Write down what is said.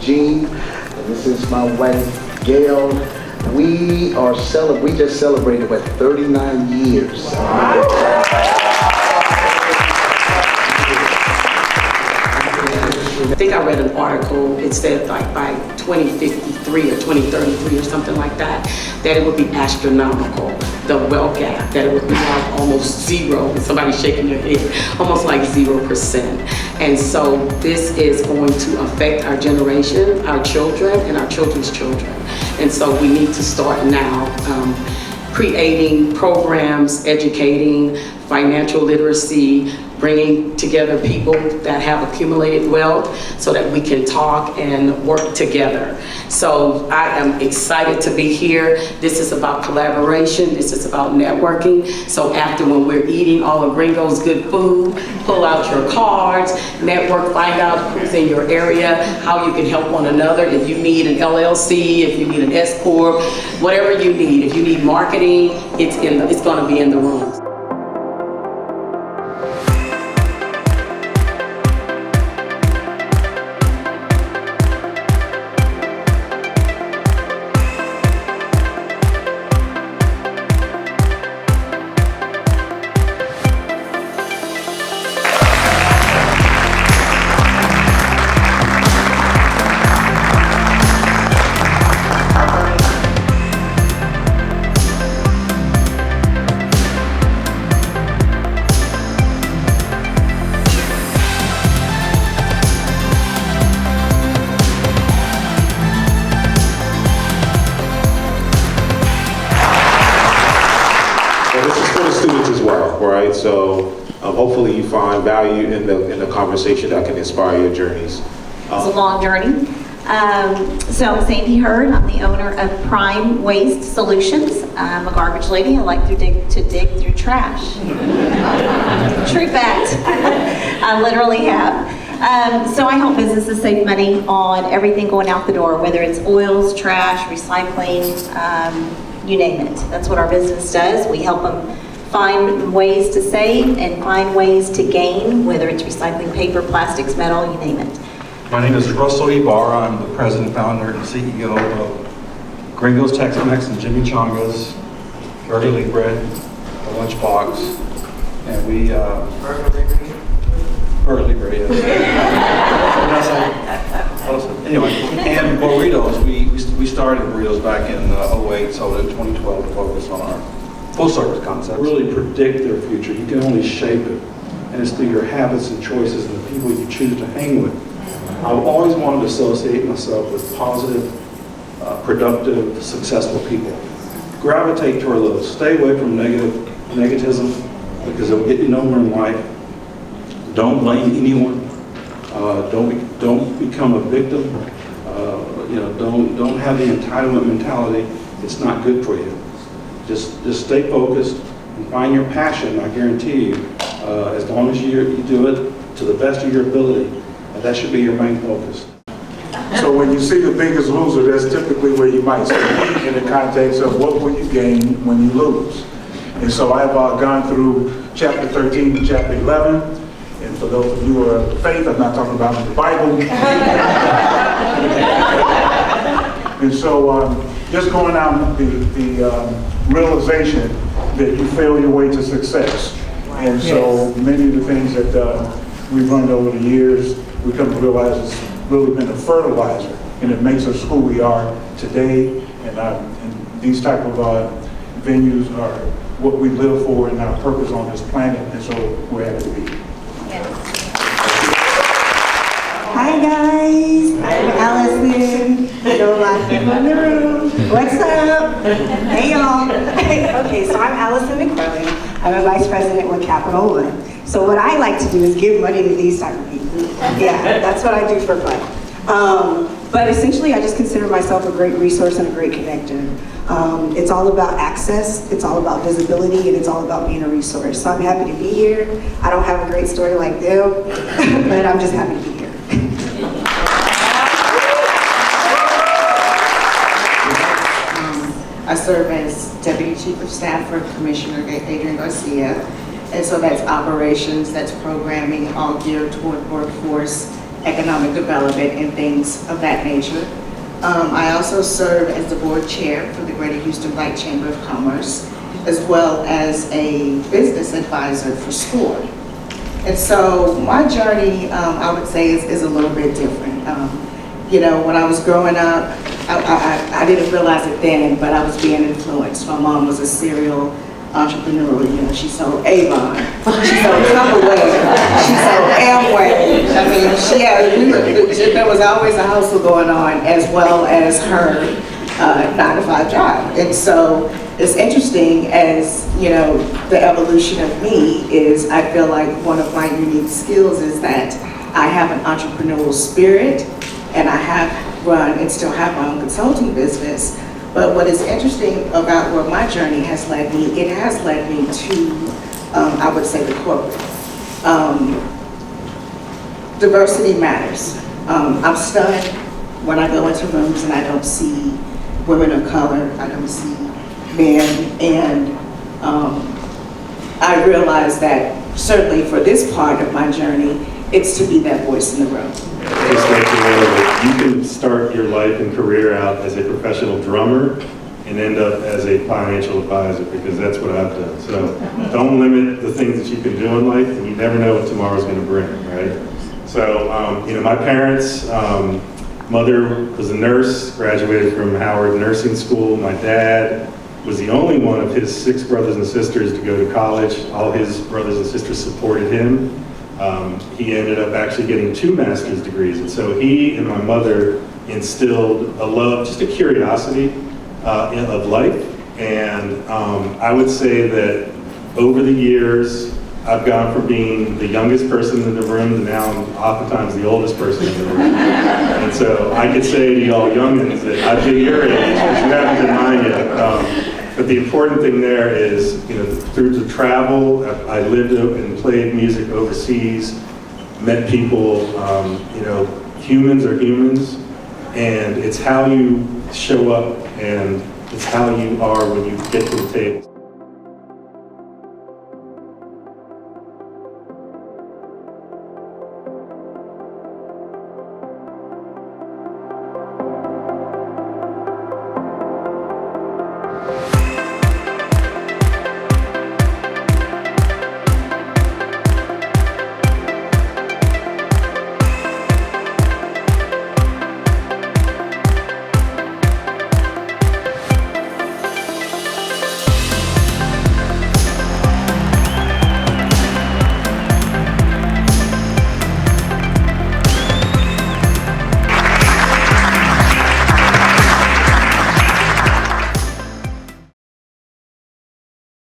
Gene, and this is my wife, Gail. We just celebrated, 39 years. I think I read an article, it said like by 2053 or 2033 or something like that it would be astronomical, the wealth gap, that it would be like almost zero. Somebody's shaking their head, almost like 0%. And so this is going to affect our generation, our children, and our children's children. And so we need to start now creating programs, educating, financial literacy, bringing together people that have accumulated wealth so that we can talk and work together. So I am excited to be here. This is about collaboration. This is about networking. So after, when we're eating all of Gringo's good food, pull out your cards, network, find out who's in your area, how you can help one another. If you need an LLC, if you need an S Corp, whatever you need. If you need marketing, it's going to be in the room. So hopefully you find value in the conversation that can inspire your journeys. It's a long journey. So I'm Sandy Hurd. I'm the owner of Prime Waste Solutions. I'm a garbage lady. I like to dig through trash. True fact. I literally have. So I help businesses save money on everything going out the door, whether it's oils, trash, recycling, you name it. That's what our business does. We help them find ways to save and find ways to gain, whether it's recycling paper, plastics, metal, you name it. My name is Russell YBARRA. I'm the president, founder, and CEO of Gringo's Tex-Mex and Jimmy Chonga's, Burgerly Bread, the Lunchbox, and we Burgerly Bread, anyway, and burritos. We started burritos back in 08, sold it in 2012 to focus on our full-service concept. Really predict their future. You can only shape it, and it's through your habits and choices and the people you choose to hang with. I've always wanted to associate myself with positive, productive, successful people. Gravitate toward those. Stay away from negativism, because it will get you nowhere in life. Don't blame anyone. Don't become a victim. Don't have the entitlement mentality. It's not good for you. Just stay focused and find your passion. I guarantee you, as long as you do it to the best of your ability, that should be your main focus. So when you see The Biggest Loser, that's typically where you might see in the context of what will you gain when you lose. And so I've gone through chapter 13 to chapter 11. And for those of you who are of the faith, I'm not talking about the Bible. And so just going on the realization that you fail your way to success. And so many of the things that we've learned over the years, we come to realize it's really been a fertilizer, and it makes us who we are today. And these type of venues are what we live for and our purpose on this planet, and so we're happy to be here. Hi guys, I'm Allison. I know a lot of people in the room. What's up? Hey y'all. Okay, so I'm Allison McFarlane. I'm a vice president with Capital One. So what I like to do is give money to these type of people. Yeah, that's what I do for fun. But essentially I just consider myself a great resource and a great connector. It's all about access, it's all about visibility, and it's all about being a resource. So I'm happy to be here. I don't have a great story like them, but I'm just happy to be here. I serve as Deputy Chief of Staff for Commissioner Adrian Garcia. And so that's operations, that's programming, all geared toward workforce economic development and things of that nature. I also serve as the board chair for the Greater Houston Black Chamber of Commerce, as well as a business advisor for SCORE. And so my journey, I would say, is a little bit different. You know, when I was growing up, I didn't realize it then, but I was being influenced. My mom was a serial entrepreneur. You know, she sold Avon, she sold Tupperware, she sold Amway. I mean, there was always a hustle going on, as well as her 9-to-5 job. And so it's interesting, as you know, the evolution of me is, I feel like one of my unique skills is that I have an entrepreneurial spirit, and I have run and still have my own consulting business. But what is interesting about where my journey has led me, it has led me to, I would say, the corporate. Diversity matters. I'm stunned when I go into rooms and I don't see women of color, I don't see men, and I realize that certainly for this part of my journey, it's to be that voice in the room. Just like you know that you can start your life and career out as a professional drummer and end up as a financial advisor, because that's what I've done. So don't limit the things that you can do in life, and you never know what tomorrow's going to bring, right? So, you know, my parents, mother was a nurse, graduated from Howard Nursing School. My dad was the only one of his 6 brothers and sisters to go to college. All his brothers and sisters supported him. He ended up actually getting 2 master's degrees. And so he and my mother instilled a love, just a curiosity of life. And I would say that over the years, I've gone from being the youngest person in the room to now I'm oftentimes the oldest person in the room. And so I could say to y'all youngins that I've been your age, but you haven't been mine yet. But the important thing there is, you know, through the travel, I lived and played music overseas, met people, you know, humans are humans, and it's how you show up and it's how you are when you get to the table.